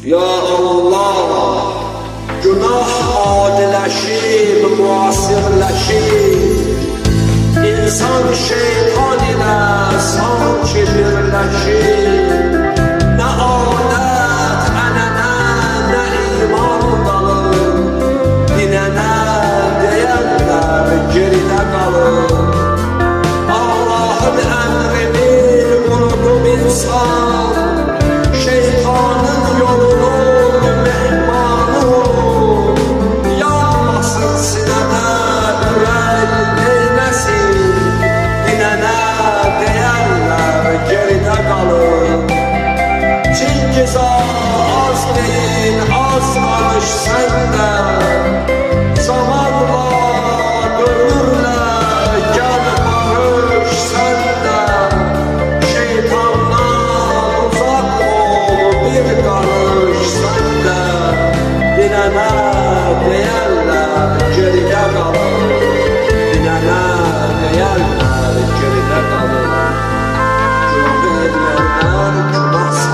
Ya Allah, günah adiləşib, müasirləşib, İnsan şeytan ilə sanki birləşib. Nə adət, ənənə, nə iman qalır, dinənə deyənlər geridə qalır. Allah'ın əmrini unudub insan, şeytanın yolunun mehmanı olur. Yanmasın sinədə ürək neyləsin, dinənə deyənlər geridə qalır. Çingiza az deyin, az qalış səndə, zamanla dönürlə gəl barış səndə. Şeytandan uzaq ol, bir qarış səndə, dinənə deyənlər geridə qalır, dinənə deyənlər geridə qalır. Günah edənlər günah